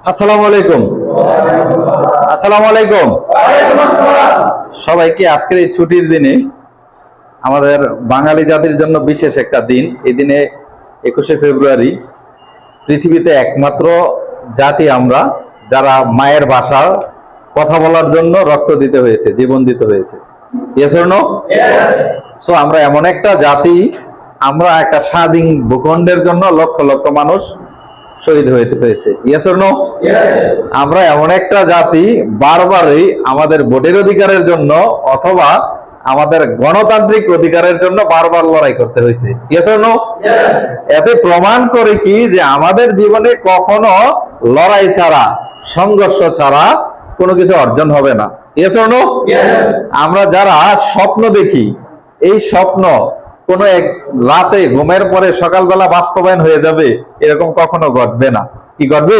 আসসালামু আলাইকুম। আসসালামু আলাইকুম সবাইকে। আজকের এই ছুটির দিনে আমাদের বাঙালি জাতির জন্য বিশেষ একটা দিন। এই দিনে 21শে ফেব্রুয়ারি পৃথিবীতে একমাত্র জাতি আমরা যারা মায়ের ভাষার কথা বলার জন্য রক্ত দিতে হয়েছে, জীবন দিতে হয়েছে। Yes or no? সো আমরা এমন একটা জাতি, আমরা একটা স্বাধীন ভূখণ্ডের জন্য লক্ষ লক্ষ মানুষ শহীদ হইতে হয়েছে। Yes or no? আমরা এমন একটা জাতি, বারবারই আমাদের ভোটের অধিকারের জন্য অথবা আমাদের গণতান্ত্রিক অধিকারের জন্য বারবার লড়াই করতে হয়েছে। Yes or no? এতে প্রমাণ করে কি যে আমাদের জীবনে কখনো লড়াই ছাড়া, সংঘর্ষ ছাড়া কোনো কিছু অর্জন হবে না। Yes or no? আমরা যারা স্বপ্ন দেখি, এই স্বপ্ন কোন এক রাতে ঘুমের পরে সকালবেলা বাস্তবায়ন হয়ে যাবে এরকম কখনো ঘটবে না। কি ঘটবে?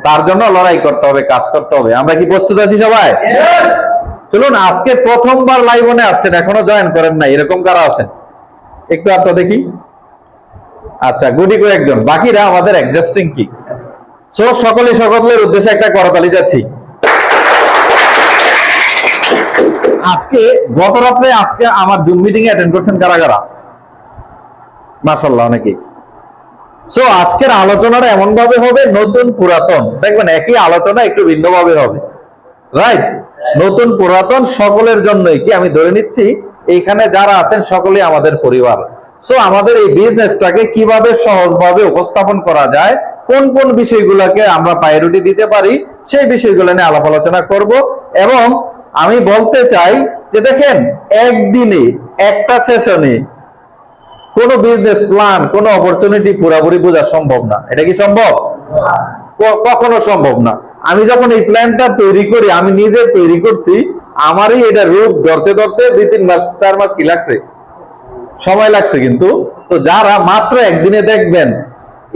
তার জন্য লড়াই করতে হবে, কাজ করতে হবে। আমরা কি প্রস্তুত আছি সবাই? চলুন, আজকে প্রথমবার লাইভে আসছেন, এখনো জয়েন করেন নাই, এরকম কারা আছেন একটু আপনার দেখি। আচ্ছা, গুটি কয়েকজন, বাকিরা আমাদের অ্যাডজাস্টিং কি। সো সকলের উদ্দেশ্যে একটা করতালি যাচ্ছি। আজকে গত রাত্রে আমার জুম মিটিং এ অ্যাটেন্ড করছেন কারা কারা? মাশাআল্লাহ, অনেকেই। সো আজকের আলোচনাটা এমন ভাবে হবে, নতুন পুরাতন, দেখবেন একই আলোচনা একটু ভিন্ন ভাবে হবে। রাইট? নতুন পুরাতন সকলের জন্যই কি আমি ধরে নিচ্ছি এইখানে যারা আছেন সকলেই আমাদের পরিবার। সো আমাদের এই বিজনেসটাকে কিভাবে সহজভাবে উপস্থাপন করা যায়, কোন কোন বিষয়গুলোকে আমরা প্রায়োরিটি দিতে পারি, সেই বিষয়গুলো নিয়ে আলাপ আলোচনা করব। এবং আমি বলতে চাই যে দেখেন, একদিনে একটা সেশনে কোন বিজনেস প্ল্যান, কোন অপরচুনিটি পুরোপুরি বোঝা সম্ভব না। এটা কি সম্ভব? কখনো সম্ভব না। আমি যখন এই প্ল্যানটা তৈরি করি, আমি নিজে তৈরি করছি, আমারই এটা রূপ ধরতে ধরতে 2-3 মাস 4 মাস কি লাগছে, সময় লাগছে। কিন্তু তো যারা মাত্র একদিনে দেখবেন,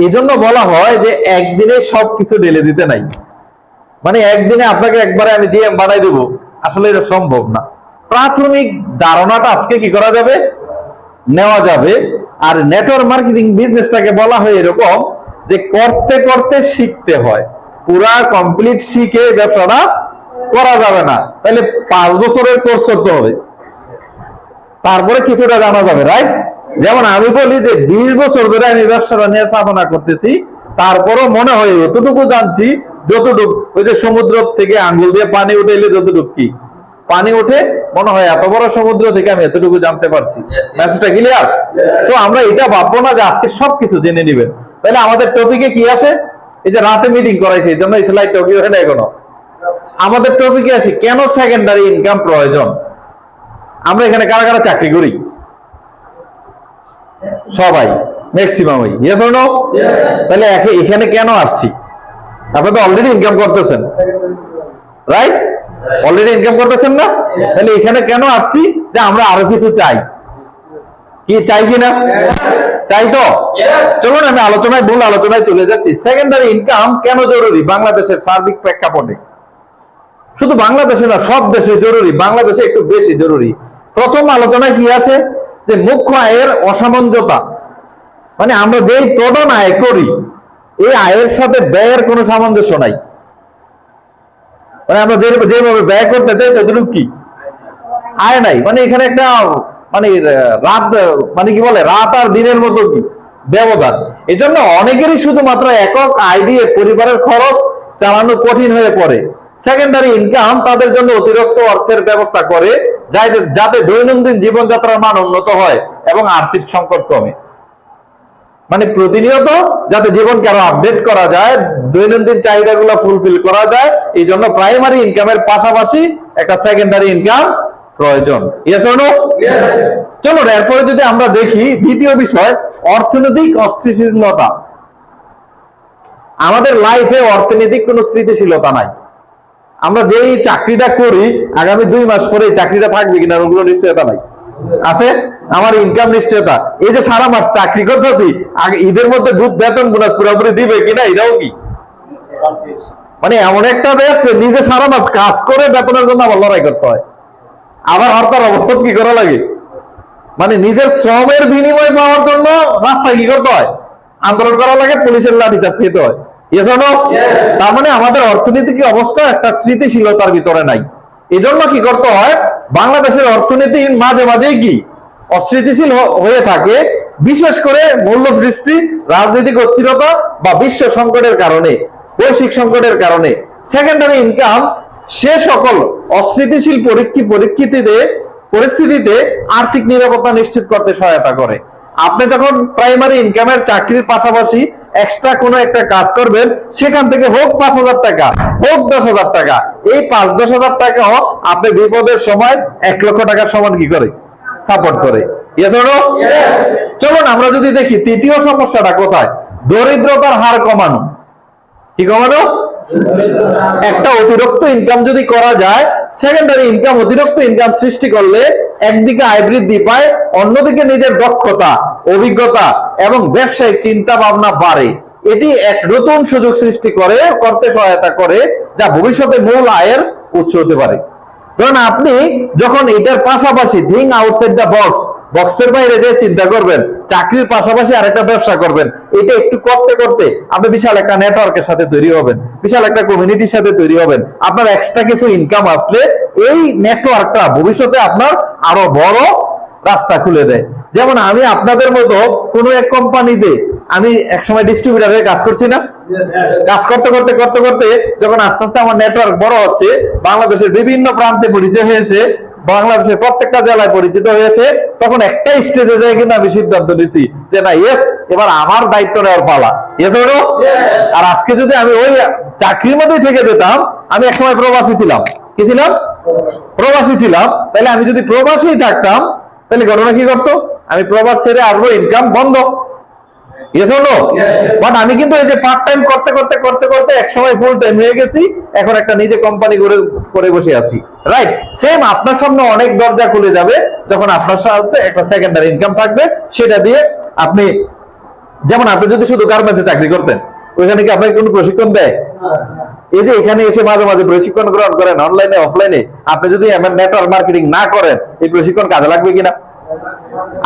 এই জন্য বলা হয় যে একদিনে সবকিছু ঢেলে দিতে নাই। মানে একদিনে আপনাকে একবারে আমি জিএম বানাই দেবো, আসলে এটা সম্ভব না। প্রাথমিক ধারণাটা আজকে কি করা যাবে, নেওয়া যাবে। আর নেটওয়ার্ক মার্কেটিং বিজনেসটাকে বলা হয় এরকম যে করতে করতে শিখতে হয়। পুরা কমপ্লিট শিখে ব্যবসাটা করা যাবে না, তাহলে 5 বছরের কোর্স করতে হবে, তারপরে কিছুটা জানা যাবে। রাইট? যেমন আমি বলি যে 20 বছর ধরে আমি ব্যবসাটা নিয়ে সাধনা করতেছি, তারপরও মনে হয় যতটুকু জানছি, যতটুকু ওই যে সমুদ্র থেকে আঙ্গুল দিয়ে পানি উঠাইলে যতটুকু কি পানি ওঠে, মনে হয় এত বড় সমুদ্র থেকে আমি এতটুকু জানতে পারছি। মেসেজটা ক্লিয়ার? সো আমরা এটা ভাববো না যে আজকে সবকিছু জেনে নিবেন। তাহলে আমাদের টপিকে কি আছে? এই যে রাতে মিটিং করাইছি, এই জন্য স্লাইড টপিক হয় না এখনো। আমাদের টপিকে আছে কেন সেকেন্ডারি ইনকাম প্রয়োজন। আমরা এখানে কারা কারা চাকরি করি? সবাই, ম্যাক্সিমামই। Yes or no? তাহলে এখানে কেন আসছি? আপনারা তো অলরেডি ইনকাম করতেছেন, রাইট? অলরেডি ইনকাম করতেছেন না? তাহলে এখানে কেন আসছি? যে আমরা আরো কিছু চাই। কি চাই কিনা? চাই তো? চলুন আমি মূল আলোচনায় চলে যাচ্ছি। সেকেন্ডারি ইনকাম কেন জরুরি বাংলাদেশের সার্বিক প্রেক্ষাপটে? শুধু বাংলাদেশে না, সব দেশে জরুরি, বাংলাদেশে একটু বেশি জরুরি। প্রথম আলোচনায় কি আছে? যে মুখ্য আয়ের অসামঞ্জতা, মানে আমরা যেই প্রধান আয় করি, এই আয়ের সাথে ব্যয়ের কোনো সামঞ্জস্য নাই। মানে আমরা যেভাবে ব্যয় করতে চাই ততটুকু কি আয় নাই। মানে এখানে একটা মানে রাত, মানে কি বলে, রাত আর দিনের মতো কি ব্যবধান। এই জন্য অনেকেরই শুধুমাত্র একক আয় দিয়ে পরিবারের খরচ চালানো কঠিন হয়ে পড়ে। সেকেন্ডারি ইনকাম তাদের জন্য অতিরিক্ত অর্থের ব্যবস্থা করে, যাতে দৈনন্দিন জীবনযাত্রার মান উন্নত হয় এবং আর্থিক সংকট কমে। মানে প্রতিনিয়ত যাতে জীবনকে আরো আপডেট করা যায়, দৈনন্দিন চাহিদাগুলো ফুলফিল করা যায়, এই জন্য প্রাইমারি ইনকামের পাশাপাশি একটা সেকেন্ডারি ইনকাম প্রয়োজন। Yes or no? চলো এরপরে যদি আমরা দেখি দ্বিতীয় বিষয়, অর্থনৈতিক অস্থিতিশীলতা। আমাদের লাইফে অর্থনৈতিক কোনো স্থিতিশীলতা নাই। আমরা যেই চাকরিটা করি, আগামী 2 মাস পরে এই চাকরিটা থাকবে কিনা ওগুলো নিশ্চয়তা নাই। আছে? আমার ইনকাম নিশ্চয়তা। এই যে সারা মাস চাকরি করতেছি, আগে ঈদের মধ্যে বেতন বোনাস পুরোপুরি দিবে কিনা এটাও কি, মানে এমন একটা দেশ নিজে সারা মাস কাজ করে বেতনের জন্য আবার লড়াই করতে হয়, আবার হরতাল অবরোধ কি করা লাগে। মানে নিজের শ্রমের বিনিময় পাওয়ার জন্য রাস্তায় কি করতে হয়, আন্দোলন করা লাগে, পুলিশের লাঠিচার্জ খেতে হয়। Yes or no? তার মানে আমাদের অর্থনৈতিক অবস্থা একটা স্থিতিশীলতার ভিতরে নাই। এজন্য কি করতে হয়, বাংলাদেশের অর্থনীতি মাঝে মাঝেই কি অস্থিতিশীল হয়ে থাকে, বিশেষ করে মূল্যস্ফীতি, রাজনৈতিক অস্থিরতা বা বিশ্ব সংকটের কারণে, বৈশ্বিক সংকটের কারণে সেকেন্ডারি ইনকাম সে সকল অস্থিতিশীল পরিস্থিতিতে আর্থিক নিরাপত্তা নিশ্চিত করতে সহায়তা করে। আপনি যখন প্রাইমারি ইনকামের চাকরির পাশাপাশি এক্সট্রা কোনো একটা কাজ করবেন, সেখান থেকে হোক 5,000 টাকা, হোক 10,000 টাকা, এই 5-10,000 টাকাও আপনি বিপদের সময় 1 লক্ষ টাকার সমান কি করে সাপোর্ট করে। Yes or no? চলুন আমরা যদি দেখি তৃতীয় সমস্যাটা কোথায়, দরিদ্রতার হার কমানো। কি কমানো? একটা অতিরিক্ত ইনকাম যদি করা যায়, সেকেন্ডারি ইনকাম অতিরিক্ত ইনকাম সৃষ্টি করলে একদিকে আয় বৃদ্ধি পায়, অন্যদিকে নিজের দক্ষতা, অভিজ্ঞতা এবং ব্যবসায়িক চিন্তা ভাবনা বাড়ে। এটি এক নতুন সুযোগ সৃষ্টি করতে সহায়তা করে, যা ভবিষ্যতে মূল আয়ের উৎস হতে পারে। কারণ আপনি যখন এটার পাশাপাশি থিং আউটসাইড দ্য বক্সের বাইরে যে চিন্তা করবেন, চাকরির পাশাপাশি আরেকটা ব্যবসা করবেন, এটা একটু করতে করতে আপনি বিশাল একটা নেটওয়ার্কের সাথে তৈরি হবেন, বিশাল একটা কমিউনিটির সাথে তৈরি হবেন। আপনার এক্সট্রা কিছু ইনকাম আসলে এই নেটওয়ার্কটা ভবিষ্যতে আপনার আরো বড় রাস্তা খুলে দেয়। যেমন আমি আপনাদের মতো কোনো এক কোম্পানিতে আমি একসময় ডিস্ট্রিবিউটরের কাজ করছি না, কাজ করতে করতে করতে করতে যখন আস্তে আস্তে আমার নেটওয়ার্ক বড় হচ্ছে, বাংলাদেশের বিভিন্ন প্রান্তে পরিচয় হয়েছে, বাংলাদেশের প্রত্যেকটা জেলায় পরিচিত হয়েছে, তখন একটা স্টেজে যায় কিন্তু আমি সিদ্ধান্ত নিয়েছি যে না, ইয়েস, এবার আমার দায়িত্ব নেওয়ার পালা। ইয়েস হলো। আর আজকে যদি আমি ওই চাকরির মধ্যেই থেকে যেতাম, আমি একসময় প্রবাসী ছিলাম, কি ছিলাম? প্রবাসী ছিলাম। তাহলে আমি যদি প্রবাসী থাকতাম, তাহলে ঘটনা কি করতো, আমি প্রবাস ছেড়ে আসবো, ইনকাম বন্ধ। ইয়েস হলো। বাট আমি কিন্তু এই যে পার্ট টাইম করতে করতে করতে করতে একসময় ফুল টাইম হয়ে গেছি, এখন একটা নিজে কোম্পানি করে বসে আছি। রাইট, সেম আপনার সামনে অনেক দরজা খুলে যাবে যখন আপনার সাথে একটা সেকেন্ডারি ইনকাম থাকবে, সেটা দিয়ে আপনি, যেমন আপনি যদি শুধু গার্মেন্টসে চাকরি করতেন, ওইখানে কি আপনাকে কোনো প্রশিক্ষণ দেয়? এই যে এখানে এসে মাঝে মাঝে প্রশিক্ষণ গ্রহণ করেন অনলাইনে অফলাইনে, আপনি যদি নেটওয়ার্ক মার্কেটিং না করেন, এই প্রশিক্ষণ কাজে লাগবে কিনা?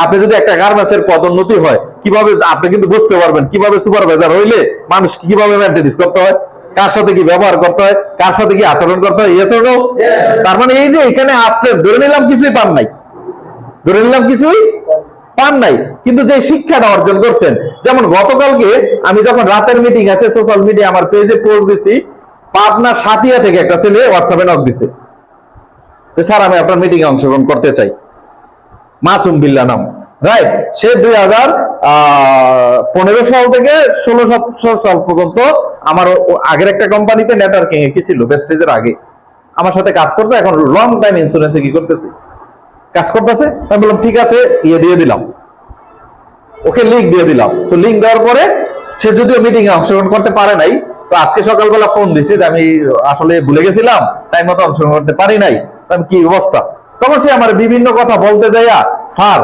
আপনি যদি একটা গার্মেন্টসের পদোন্নতি হয়, কিভাবে আপনি কিন্তু বুঝতে পারবেন কিভাবে সুপারভাইজার হইলে মানুষ কিভাবে মেইনটেনেন্স করতে হয়, কার সাথে কি ব্যবহার করতে হয়, কার সাথে কি আচরণ করতে হয়। Yes or no? তার মানে এই যে এখানে আসলেন, ধরে নিলাম কিছুই পান নাই, ধরে নিলাম কিছুই পান নাই, কিন্তু যে শিক্ষাটা অর্জন করছেন, যেমন গতকালকে আমি যখন রাতের মিটিং আছে সোশ্যাল মিডিয়া আমার পেজে পোস্ট দিছি, পাবনা সাতিয়া থেকে একটা ছেলে হোয়াটসঅ্যাপে নক দিছে যে স্যার আমি আপনার মিটিং এ অংশগ্রহণ করতে চাই, মাসুম বিল্লাহ নাম। রাইট, সে 2015 সাল থেকে 16-17 সাল পর্যন্ত আমার আগের একটা কোম্পানিতে নেটওয়ার্কিং এ কি ছিল, বেস্টেজের আগে আমার সাথে কাজ করতো, এখন লং টাইম ইন্স্যুরেন্সে কি করতেছে, কাজ করতেছে। আমি বললাম ঠিক আছে, ইয়ে দিয়ে দিলাম, ওকে লিঙ্ক দিয়ে দিলাম। তো লিঙ্ক দেওয়ার পরে সে যদিও মিটিং এ অংশগ্রহণ করতে পারে নাই, তো আজকে সকালবেলা ফোন দিছি, আমি আসলে ভুলে গেছিলাম, টাইম মতো অংশগ্রহণ করতে পারি নাই, আমি কি অবস্থা। তখন সে আমার বিভিন্ন কথা বলতে যাইয়া, স্যার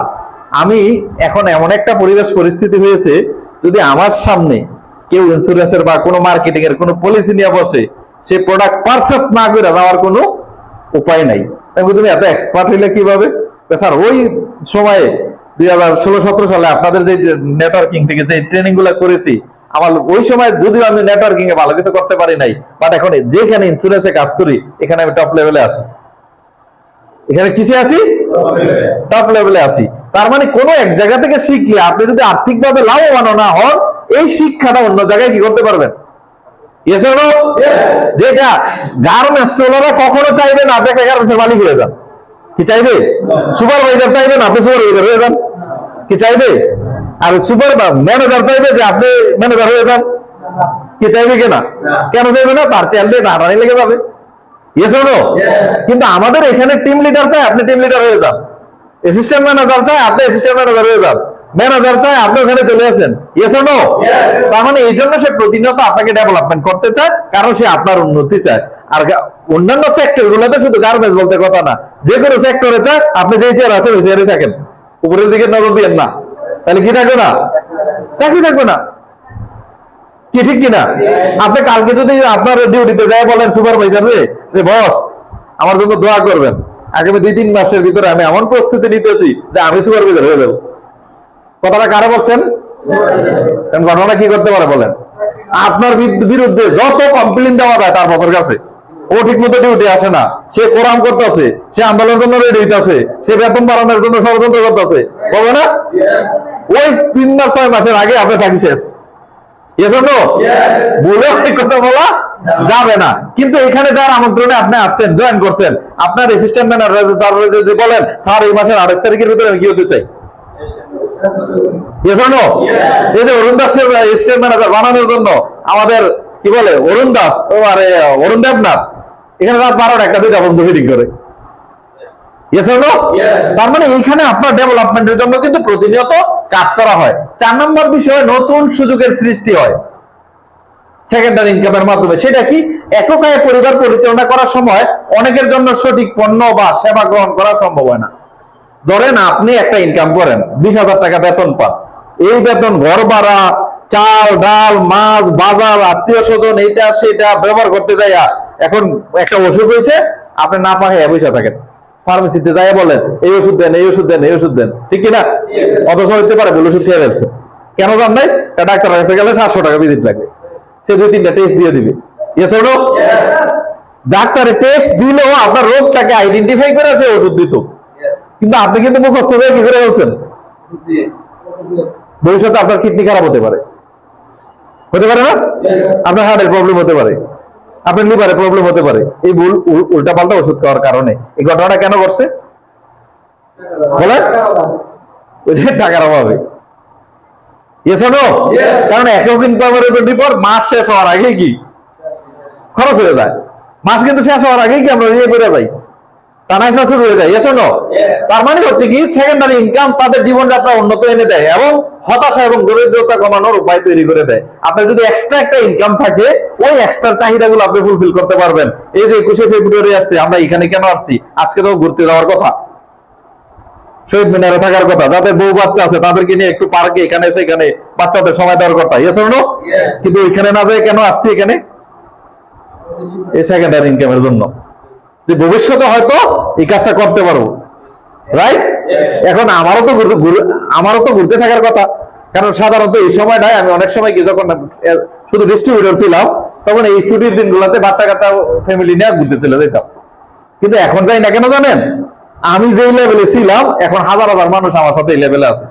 আমি এখন এমন একটা পরিস্থিতি হয়েছে, যদি আমার সামনে কেউ ইন্স্যুরেন্সের বা কোনো মার্কেটিং এর কোনো পলিসি নিয়ে বসে, সে প্রোডাক্ট পারচেস না করে যাওয়ার কোনো উপায় নাই। তুমি এত এক্সপার্ট হইলে কিভাবে? স্যার ওই সময়ে 2016-17 সালে আপনাদের যে নেটওয়ার্কিং থেকে যে ট্রেনিং গুলা করেছি, আমার ওই সময় যদিও আমি নেটওয়ার্কিং এ ভালো কিছু করতে পারি নাই, বাট এখন যেখানে ইন্স্যুরেন্সে কাজ করি, এখানে আমি টপ লেভেলে আছি। এখানে কিসে আছি? টপ লেভেলে আছি। তার মানে কোন এক জায়গা থেকে শিখলে আপনি যদি আর্থিকভাবে লাভবান না হন, এই শিক্ষাটা অন্য জায়গায় কি করতে পারবেন? যেটা গার্মেন্টস ওনারা কখনো চাইবেন আপনি একটা গার্মেন্টসের মালিক হয়ে যান, কি চাইবে? সুপারভাইজার চাইবেন আপনি সুপারভাইজার হয়ে যান, কি চাইবে? আর সুপার ম্যানেজার চাইবে যে আপনি ম্যানেজার হয়ে যান, কি চাইবে কিনা? কেন চাইবে না? তার চেয়ার দিয়ে হাঁটানি লেগে যাবে। কিন্তু আমাদের এখানে টিম লিডার চাই আপনি টিম লিডার হয়ে যান, অ্যাসিস্ট্যান্ট ম্যানেজার চাই আপনি অ্যাসিস্ট্যান্ট ম্যানেজার হয়ে যান, ম্যানেজার চাই আপনি ওখানে চলে আসেন। Yes or no? তার মানে এই জন্য সে প্রতিনিয়ত আপনাকে ডেভেলপমেন্ট করতে চায়, কারণ সে আপনার উন্নতি চায়। আর অন্যান্য সেক্টর গুলোতে শুধু গার্মেন্টস বলতে কথা না, যে কোনো সেক্টরে চায় আপনি যে চেয়ার আছেন ওই চেয়ারে থাকেন, উপরের দিকে নজর দিয়েন না, তাহলে কি থাকবে না? চাকরি থাকবে না। কি ঠিক কিনা? আপনি কালকে যদি আপনার ডিউটিতে যায় বলেন সুপারভাইজার যে বস আমার জন্য দোয়া করবেন, আগামী 2-3 মাসের ভিতরে আমি এমন প্রস্তুতি নিতেছি যে আমি সুপারভাইজার হয়ে যাবো, কথাটা কারা বলছেন? ঘটনা কি করতে পারে বলেন? আপনার বিরুদ্ধে যত কমপ্লেন দেওয়া যায় তার বছর কাছে, ও ঠিক মতো ডিউটি আসে না, সে কোরআন করতেছে, সে আন্দোলনের জন্য রেডি হইতেছে, সে বেতন বাড়ানোর জন্য ষড়যন্ত্র করতেছে, বলবে না? ওই 3 মাস 6 মাসের আগে আপনার চাকরি শেষ। বলে কথা বলা যাবে না। কিন্তু এখানে যার আমন্ত্রণে আপনি আসছেন, জয়েন করছেন, আপনার অ্যাসিস্ট্যান্ট ম্যানেজার যদি বলেন স্যার এই মাসের 28 তারিখের ভিতরে আমি কি হতে চাই, এই যে অরুণ দাসের অ্যাসিস্ট্যান্ট ম্যানেজার বানানোর জন্য আমাদের কি বলে অরুণ দাস, অরুণ দেবনাথ এখানে রাত 12টা 1টা 2টা পর্যন্ত মিটিং করে। তার মানে এইখানে আপনার ডেভেলপমেন্টের জন্য কিন্তু প্রতিনিয়ত কাজ করা হয়। 4 নম্বর বিষয়ে নতুন সুযোগের সৃষ্টি হয় সেকেন্ডারি ইনকামের মাধ্যমে। সেটা কি? একক আয়ে পরিবার পরিচালনা করার সময় অনেকের জন্য সঠিক পণ্য বা সেবা গ্রহণ করা সম্ভব হয় না। ধরেন আপনি একটা ইনকাম করেন, 20,000 টাকা বেতন পান, এই বেতন ঘর ভাড়া, চাল ডাল মাছ বাজার আত্মীয় স্বজন এইটা সেটা ব্যবহার করতে যাইয়া এখন একটা অসুখ হয়েছে, আপনি না পাহে পয়সা থাকেন, ফার্মেসিতে যাই বলেন এই ওষুধ দেন এই ওষুধ দেন এই ওষুধ দেন, ঠিক কিনা? অথচ হইতে পারে ভুল ওষুধ খেয়ে ফেলছে, কেন জান নাই? ডাক্তার কাছে গেলে 700 টাকা ভিজিট লাগবে, সে 2-3টা টেস্ট দিয়ে দিবে। ডাক্তারের টেস্ট দিলেও আপনার রোগটাকে আইডেন্টিফাই করে সে ওষুধ দিত, কিন্তু আপনি কিন্তু মুখস্থ হয়ে কি করে বলছেন ভবিষ্যতে আপনার কিডনি খারাপ হতে পারে, হতে পারে না? আপনার হার্টের প্রবলেম হতে পারে, আপনার লিভারের প্রবলেম হতে পারে, এই ভুল উল্টা পাল্টা ওষুধ খাওয়ার কারণে। এই ঘটনাটা কেন ঘটছে বলেন? ওই যে টাকার অভাবে। কারণ একক ইনকামের উপর মাস শেষ হওয়ার আগে কি খরচ হয়ে যায়, মাস কিন্তু শেষ হওয়ার আগে কি আমরা নিয়ে পড়ে যাই, টানাইসা শুরু হয়ে যায়। তার মানে হচ্ছে কি সেকেন্ডারি ইনকাম তাদের জীবনযাত্রা উন্নত এনে দেয় এবং হতাশা এবং দরিদ্রতা কমানোর উপায় তৈরি করে দেয়। আপনার যদি এক্সট্রা একটা ইনকাম থাকে, ওই এক্সট্রা চাহিদাগুলো আপনি ফুলফিল করতে পারবেন। এই যে 21শে ফেব্রুয়ারি আসছে, আমরা এখানে কেন আসছি? আজকে তো ঘুরতে যাওয়ার কথা, শহীদ মিনারে থাকার কথা, যাদের বউ বাচ্চা আছে তাদেরকে নিয়ে একটু পার্কে এখানে সেখানে বাচ্চাদের সময় দেওয়ার কথা, কিন্তু এখানে না যায় কেন আসছি এখানে? এই সেকেন্ডারি ইনকামের জন্য, যে ভবিষ্যতে হয়তো এই কাজটা করতে পারবো, রাইট? এখন আমারও তো ঘুরতে থাকার কথা, কারণ সাধারণত এই সময়টায় আমি অনেক সময় কি যখন শুধু ডিস্ট্রিবিউটর ছিলাম তখন এই ছুটির দিনগুলোতে বাচ্চা কাচ্চা ফ্যামিলি নিয়ে ঘুরতে চলে যেতাম। কিন্তু এখন যাই না কেন জানেন? আমি যে লেভেলে ছিলাম এখন হাজার হাজার মানুষ আমার সাথে এই লেভেলে আছে,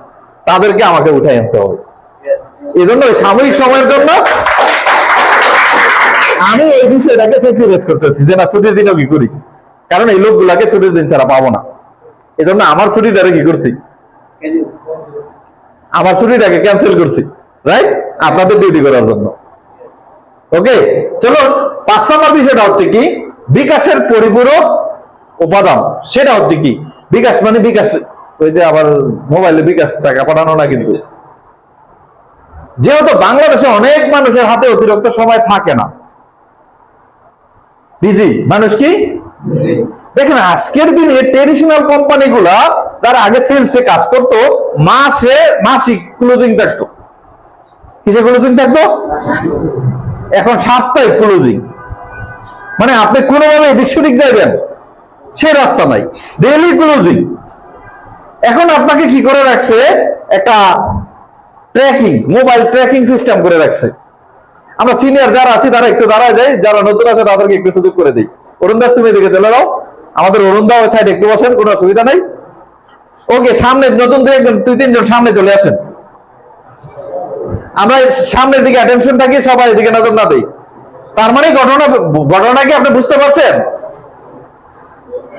তাদেরকে আমাকে উঠাই আনতে হবে। এই জন্য সাময়িক সময়ের জন্য আমি এই বিষয়টাকে স্যাক্রিফাইস করতেছি যে না ছুটির দিনও কি করি, কারণ এই লোকগুলাকে ছুটির দিন ছাড়া পাবো না। এই জন্য আমার ছুটিটারে কি করছি, আমার ছুটিটাকে ক্যান্সেল করছি, রাইট? আপনাদের ডিউটি করার জন্য। ওকে, চলো 5 নম্বর বিষয়টা হচ্ছে কি বিকাশের পরিপূরক উপাদান। সেটা হচ্ছে কি বিকাশ মানে বিকাশ, ওই যে আবার মোবাইলে বিকাশ টাকা পাঠানো না, কিন্তু যেহেতু বাংলাদেশে অনেক মানুষের হাতে অতিরিক্ত সময় থাকে না, বিজি মানুষ, কি দেখেন আজকের দিনে ট্রেডিশনাল কোম্পানিগুলা যারা আগে সেলসে কাজ করতো মাসিক ক্লোজিং থাকতো, কিসে ক্লোজিং থাকতো? এখন সাপ্তাহিক ক্লোজিং, মানে আপনি কোনোভাবে এদিক সেদিক যাবেন সেই রাস্তা নাই, ডেইলি ক্লোজিং। এখন আপনাকে কি করে রাখছে? একটা ট্র্যাকিং, মোবাইল ট্র্যাকিং সিস্টেম করে রাখছে। আমরা সিনিয়র যারা আছি তারা একটু দাঁড়ায় যাই, যারা নতুন আছে তাদেরকে একটু সুযোগ করে দিই। অরুণ দাস তুমি এদিকে চলে যাও, আমাদের অরুণ দা ওই সাইডে একটু বসেন, কোনো অসুবিধা নাই। ওকে, সামনে নতুন 2-3 জন সামনে চলে আসেন, আমরা সামনের দিকে অ্যাটেনশন থাকি, সবাই এদিকে নজর না দেই। তার মানে ঘটনা কি আপনি বুঝতে পারছেন?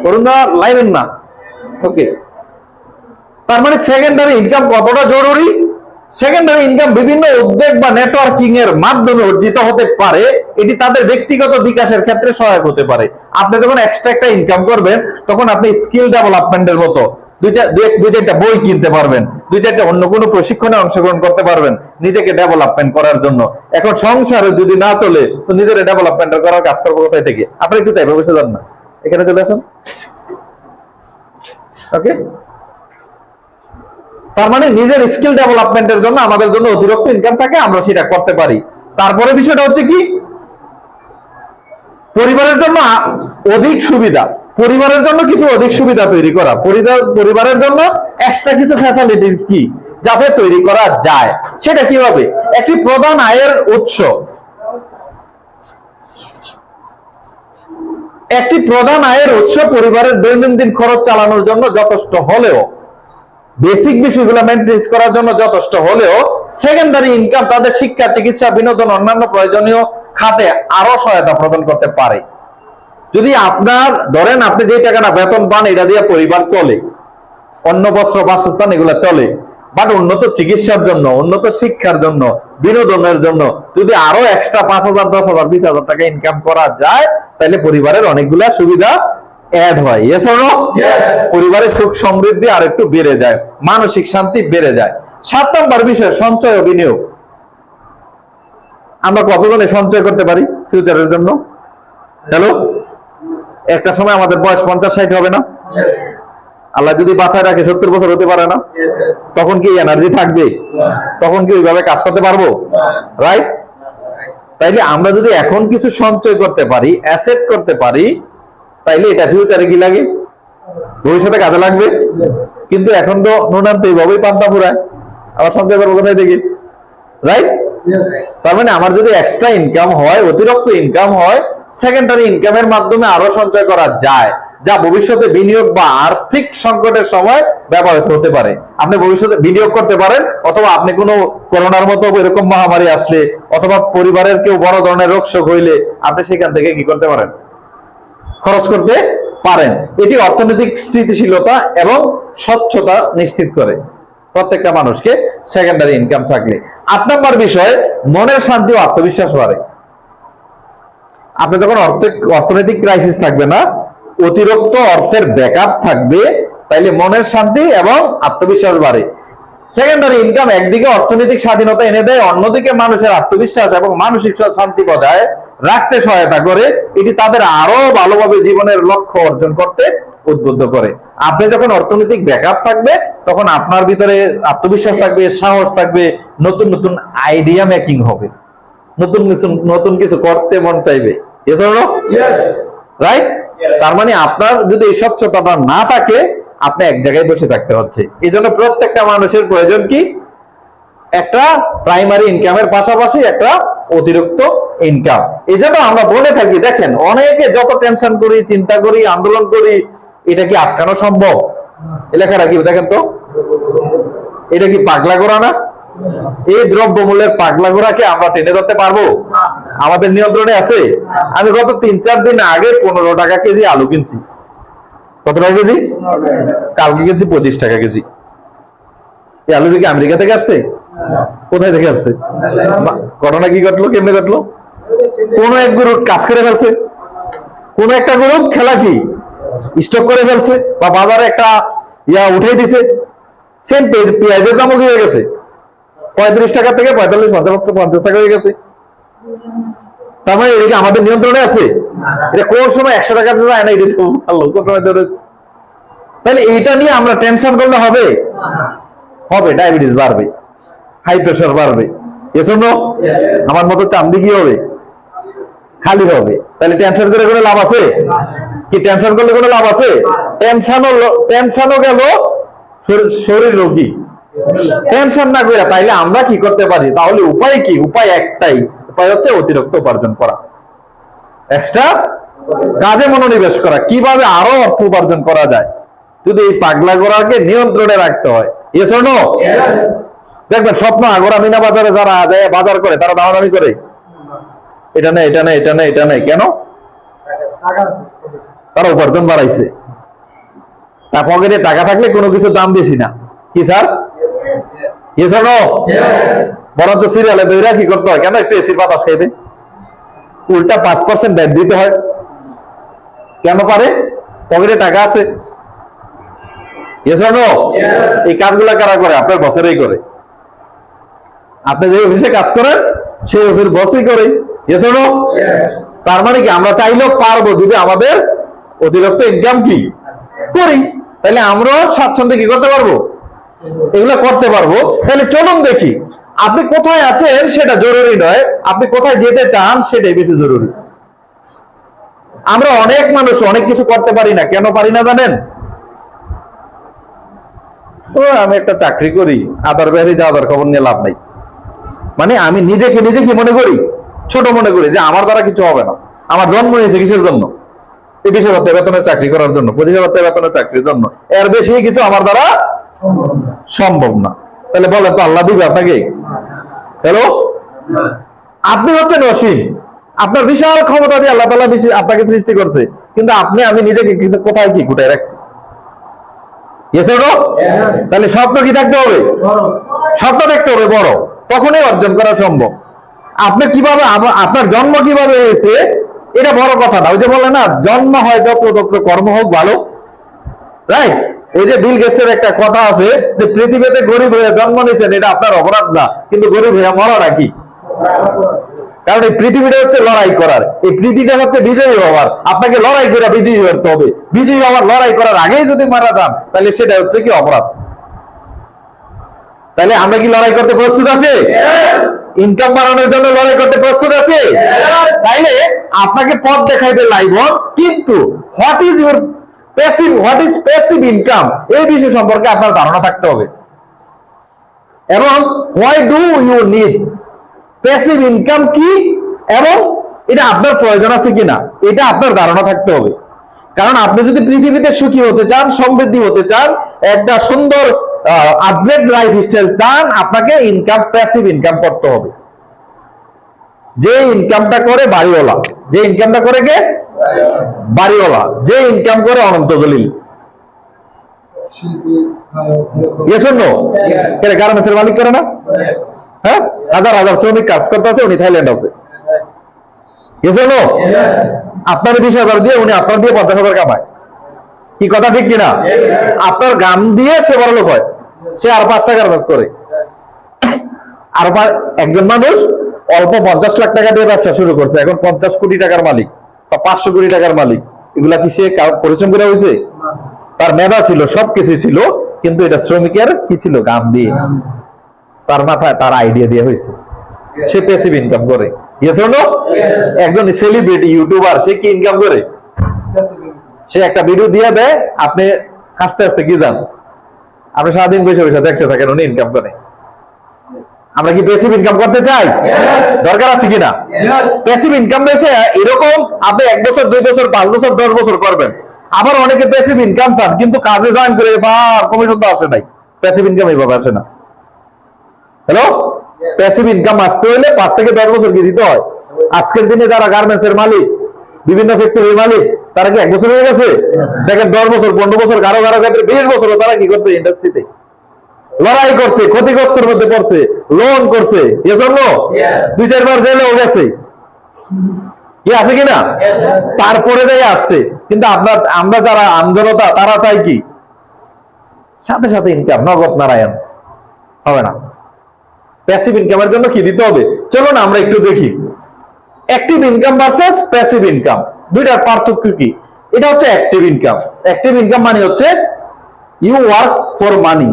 অরুণ দা লাইনেন না। ওকে, তার মানে সেকেন্ডারি ইনকাম কতটা জরুরি? সেকেন্ডারি ইনকাম বিভিন্ন উদ্যোগ বা নেটওয়ার্কিং এর মাধ্যমে অর্জিত হতে পারে। এটি তাদের ব্যক্তিগত বিকাশের ক্ষেত্রে সহায়ক হতে পারে। আপনি যখন এক্সট্রা একটা ইনকাম করবেন তখন আপনি স্কিল ডেভেলপমেন্টের মতো 2-4টা বই কিনতে পারবেন, 2-4টা অন্য কোনো প্রশিক্ষণে অংশগ্রহণ করতে পারবেন নিজেকে ডেভেলপমেন্ট করার জন্য। এখন সংসারে যদি না চলে তো নিজের ডেভেলপমেন্ট করার কাজ করবো কোথায় থেকে? আপনি একটু চাইবে বসে যান না, এখানে চলে আসুন। ওকে, তার মানে নিজের স্কিল ডেভেলপমেন্টের জন্য আমাদের জন্য অতিরিক্ত ইনকাম থাকে, আমরা সেটা করতে পারি। তারপরে বিষয়টা হচ্ছে কি পরিবারের জন্য অধিক সুবিধা, পরিবারের জন্য কিছু অধিক সুবিধা তৈরি করা, পরিবারের জন্য এক্সট্রা কিছু ফ্যাসিলিটিস কি যাতে তৈরি করা যায়। সেটা কিভাবে? একটি প্রধান আয়ের উৎস একটি প্রধান আয়ের উৎস পরিবারের দৈনন্দিন খরচ চালানোর জন্য যথেষ্ট হলেও, বেসিক বিষয়গুলো মেনটেন করার জন্য যথেষ্ট হলেও, সেকেন্ডারি ইনকাম তাদের শিক্ষা, চিকিৎসা, বিনোদন, অন্যান্য প্রয়োজনীয় খাতে আরো সহায়তা প্রদান করতে পারে। যদি আপনার ধরেন আপনি যে টাকাটা বেতন পান এটা দিয়ে পরিবার চলে, অন্ন বস্ত্র বাসস্থান এগুলো চলে, বাট উন্নত চিকিৎসার জন্য, উন্নত শিক্ষার জন্য, বিনোদনের জন্য যদি আরো এক্সট্রা 5,000, 10,000, 20,000 টাকা ইনকাম করা যায়, তাহলে পরিবারের অনেকগুলা সুবিধা অ্যাড হয়। Yes or no? পরিবারের সুখ সমৃদ্ধি আর একটু বেড়ে যায়, মানসিক শান্তি বেড়ে যায়। 7 নম্বর বিষয় সঞ্চয় ও বিনিয়োগ। আমরা কতজনে সঞ্চয় করতে পারি ফিউচারের জন্য? হ্যালো, একটা সময় আমাদের বয়স 50-60 হবে না? আল্লাহ যদি বাঁচায় রাখে 70 বছর হতে পারে না? তখন কি এনার্জি থাকবে? তখন কি ওইভাবে কাজ করতে পারবো? রাইট? তাইলে আমরা যদি এখন কিছু সঞ্চয় করতে পারি, অ্যাসেট করতে পারি, তাইলে এটা ফিউচারে কি লাগে? ভবিষ্যতে কাজে লাগবে। কিন্তু এখন তো নুনান্তে এইভাবেই পান্তা ফুরায়, আবার সঞ্চয় করবো কোথায় থেকে? রাইট? তার মানে আমার যদি এক্সট্রা ইনকাম হয়, অতিরিক্ত ইনকাম হয়, সেকেন্ডারি ইনকামের মাধ্যমে আরো সঞ্চয় করা যায়, যা ভবিষ্যতে বিনিয়োগ বা আর্থিক সংকটের সময় ব্যবহৃত হতে পারে। আপনি ভবিষ্যতে বিনিয়োগ করতে পারেন, অথবা আপনি কোনো করোনার মতো এরকম মহামারী আসলে, অথবা পরিবারের কেউ বড় ধরনের রোগ শোক হইলে আপনি সেখান থেকে কি করতে পারেন? খরচ করতে পারেন। এটি অর্থনৈতিক স্থিতিশীলতা এবং স্বচ্ছতা নিশ্চিত করে প্রত্যেকটা মানুষকে সেকেন্ডারি ইনকাম থাকলে। 8 নম্বর বিষয়, মনের শান্তি ও আত্মবিশ্বাস বাড়ে। আপনি যখন অর্থনৈতিক ক্রাইসিস থাকবে না, অতিরিক্ত অর্থের ব্যাকআপ থাকবে, তাইলে মনের শান্তি এবং আত্মবিশ্বাস বাড়ে। সেকেন্ডারি ইনকাম একদিকে অর্থনৈতিক স্বাধীনতা এনে দেয়, অন্যদিকে মানুষের আত্মবিশ্বাস এবং মানসিক শান্তি বজায় রাখতে সহায়তা করে। এটি তাদের আরো ভালোভাবে জীবনের লক্ষ্য অর্জন করতে উদ্বুদ্ধ করে। আপনি যখন অর্থনৈতিক ব্যাকআপ থাকবে, তখন আপনার ভিতরে আত্মবিশ্বাস থাকবে, সাহস থাকবে, নতুন নতুন আইডিয়া মেকিং হবে, নতুন কিছু করতে মন চাইবে। রাইট? তার মানে আপনার যদি এই স্বচ্ছতাটা না থাকে, আপনি এক জায়গায় বসে থাকতে হচ্ছে। এই জন্য প্রত্যেকটা মানুষের প্রয়োজন কি? একটা প্রাইমারি ইনকামের পাশাপাশি একটা অতিরিক্ত ইনকাম। এই জন্য আমরা বলে থাকি, দেখেন অনেকে যত টেনশন করি, চিন্তা করি, আন্দোলন করি, এটা কি আটকানো সম্ভব? এলাকাটা কি দেখেন তো, এটা কি পাগলা ঘোড়া না? এই দ্রব্যমূল্যের পাগলা ঘোড়াকে আমরা টেনে ধরতে পারবো? আমাদের নিয়ন্ত্রণে আছে? আমি গত 3-4 দিন আগে 15 টাকা কেজি আলু কিনছি। কত টাকা কেজি? কালকে কিনছি 25 টাকা কেজি। এই আলু কি আমেরিকা থেকে আসছে? কোথায় থেকে আসছে? ঘটনা কি ঘটলো, কেমনে ঘটলো? কোন এক গ্রুপ কাজ করে ফেলছে, কোন একটা গ্রুপ খেলা কি স্টক করে ফেলছে, বা বাজারে একটা উঠাই দিছে। সেম পেঁয়াজের দামও কি হয়ে গেছে? 35 টাকা থেকে 45-50 টাকা হয়ে গেছে। তার মানে এটা আমাদের নিয়ন্ত্রণে আছে? এটা কোন সময় 100 টাকা যায় না, এটা ভালো। তাহলে এইটা নিয়ে আমরা টেনশন করলে হবে? হবে, ডায়াবেটিস বাড়বে, হাই প্রেশার বাড়বে। আমার মতো চান্দি কি হবে? খালি হবে। তাহলে টেনশন করে কোনো লাভ আছে কি? টেনশন করলে কোনো লাভ আছে? টেনশনও গেল শরীর রোগী। টেনশন না করে তাইলে আমরা কি করতে পারি? তাহলে উপায় কি? উপায় একটাই, উপায় হচ্ছে অতিরিক্ত উপার্জন করা, এক্সট্রা কাজে মনোনিবেশ করা। কিভাবে আরো অর্থ উপার্জন করা যায়, যদি এই পাগলা গোড়াকে নিয়ন্ত্রণে রাখতে হয়। Yes or no? দেখবেন স্বপ্ন আগরা মিনা বাজারে যারা যায় বাজার করে, তারা দামাদামি করে, এটা নেই, এটা নেই, এটা নেই, এটা নেই। কেন? তারা উপার্জন বাড়াইছে। তার পকেটে টাকা থাকলে কোনো কিছু দাম বেশি না। কি স্যার? Yes or no? বরঞ্চ সিরিয়ালে দইরা কি করতে হয়? কেন? একটু এসির বাতাস খাইতে উল্টা 5% ব্যাট দিতে হয়। কেন পারে? পকেটে টাকা আছে। Yes or no? এই কাজগুলা কারা করে? আপনার বসেরই করে। আপনি যে অফিসে কাজ করেন সেই অফিসের বসই করে। Yes or no? তার মানে কি আমরা চাইলেও পারবো যদি আমাদের অতিরিক্ত ইনকাম কি করি, তাহলে আমরা স্বাচ্ছন্দ্যে কি করতে পারবো? এগুলো করতে পারবো। তাহলে চলুন দেখি, আপনি কোথায় আছেন সেটা জরুরি নয়, আপনি কোথায় যেতে চান সেটাই বেশি জরুরি। আমরা অনেক মানুষ অনেক কিছু করতে পারি না। কেন পারি না জানেন? আমি একটা চাকরি করি, আদার বাইরে যাওয়ার খবর নিয়ে লাভ নাই। মানে আমি নিজেকে নিজে কি মনে করি? ছোট মনে করি, যে আমার দ্বারা কিছু হবে না। আমার জন্ম হয়েছে কিসের জন্য? এই 20,000 টাকা বেতনের চাকরি করার জন্য, 25,000 টাকা বেতনের চাকরির জন্য, এর বেশি কিছু আমার দ্বারা সম্ভব না। তাহলে বলেন তো আল্লাহ দিবে আপনাকে? হ্যালো, আপনি হচ্ছেন অসীম, আপনার বিশাল ক্ষমতা দিয়ে আল্লাহ তাআলা আপনাকে সৃষ্টি করছে, কিন্তু আমি নিজেকে কিন্তু কোথায় কি গুটায় রাখছি? তাহলে স্বপ্ন কি থাকতে হবে? স্বপ্ন দেখতে হবে বড়, তখনই অর্জন করা সম্ভব। আপনি কিভাবে, আপনার জন্ম কিভাবে হয়েছে এটা বড় কথা না। ওই যে বলে না, জন্ম হয় যত কর্ম হোক ভালো, রাইট? ওই যে বিল গেটসের একটা কথা আছে যে পৃথিবীতে গরিব হয়ে জন্ম নিয়েছেন এটা আপনার অপরাধ না, কিন্তু গরিব হয়ে মরাটা কি? কারণ এই পৃথিবীটা হচ্ছে লড়াই করার, এই পৃথিবীটা হচ্ছে বিজয়ী হওয়ার। আপনাকে লড়াই করে বিজয়ী হতে হবে। বিজয়ী হওয়ার, লড়াই করার আগেই যদি মারা যান তাহলে সেটা হচ্ছে কি অপরাধ। তাহলে আমরা কি লড়াই করতে প্রস্তুত আছি? ইনকাম বাড়ানোর জন্য লড়াই করতে প্রস্তুত আছি? তাইলে আপনাকে পথ দেখাইবে লাইভন, কিন্তু what is your passive, what is passive income, এই বিষয় সম্পর্কে আপনার ধারণা থাকতে হবে। এবং why do you need passive income কি, এবং এটা আপনার প্রয়োজন আছে কিনা, এটা আপনার ধারণা থাকতে হবে। কারণ আপনি যদি পৃথিবীতে সুখী হতে চান, সমৃদ্ধি হতে চান, একটা সুন্দর আপগ্রেড লাইফ স্টাইল চান, আপনাকে ইনকাম, প্যাসিভ ইনকাম করতে হবে। যে ইনকামটা করে বাড়িওয়ালা, যে ইনকামটা করে কে? বাড়িওয়ালা, যে ইনকাম করে অনন্ত জলিল। গার্মেন্টসের মালিক করে না? হ্যাঁ, হাজার হাজার শ্রমিক কাজ করতে আছে, উনি থাইল্যান্ড আছে। আপনার 20,000 দিয়ে উনি আপনার দিয়ে 50,000 কামায়। কি কথা ঠিক কিনা? আপনার গান দিয়ে সে বড় লোক হয়, সে আর 5 টাকার কাজ করে। আর একজন মানুষ অল্প 50 লাখ টাকা দিয়ে ব্যবসা শুরু করছে, এখন 50 কোটি টাকার মালিক বা 500 কোটি টাকার মালিক। এগুলা কি সে পরিশ্রম করে হয়েছে? তার মেধা ছিল, সবকিছু ছিল, কিন্তু এটা শ্রমিকের কি ছিল? গান দিয়ে, তার মাথায় তার আইডিয়া দিয়ে হয়েছে। সে প্যাসিভ ইনকাম করে। একজন সেলিব্রিটি ইউটিউবার, সে কি ইনকাম করে? সে একটা ভিডিও দিয়ে দেয়, আপনি হাসতে হাসতে কি যান, আপনি সারাদিন বসে বসে দেখতে থাকেন, উনি ইনকাম করে। আমরা কি প্যাসিভ ইনকাম করতে চাই? দরকার আছে কিনা? প্যাসিভ ইনকাম রয়েছে এরকম, আপনি 1 বছর, 2 বছর, 5 বছর, 10 বছর করবেন। আবার অনেকে প্যাসিভ ইনকাম চান, কিন্তু কাজে জয়েন করে গেছে, কমিশন তো আসে নাই। প্যাসিভ ইনকাম এইভাবে আসে না। হ্যালো, প্যাসিভ ইনকাম আসতে হলে 5 থেকে 10 বছর কি দিতে হয়? আজকের দিনে যারা গার্মেন্টস এর মালিক, বিভিন্ন ফ্যাক্টরির মালিক, তারা কি 1 বছর হয়ে গেছে? দেখেন 10 বছর, 15 বছর, কারো কারো ক্ষেত্রে 20 বছর তারা কি করছে? ইন্ডাস্ট্রিতে লড়াই করছে, ক্ষতিগ্রস্তের মধ্যে পড়ছে, লোন করছে, এজন্য 2-4 বার জেলেও গেছে। কি আছে কিনা? তারপরে যাই আসছে। কিন্তু আমরা যারা আমজনতা, তারা চাই কি? সাথে সাথে ইনকাম, নগদ নারায়ণ। হবে না। প্যাসিভ ইনকামের জন্য কি দিতে হবে? চলো না আমরা একটু দেখি active income versus passive income, দুইটার পার্থক্য কি। এটা হচ্ছে অ্যাক্টিভ ইনকাম। অ্যাক্টিভ ইনকাম মানে হচ্ছে ইউ ওয়ার্ক ফর মানি।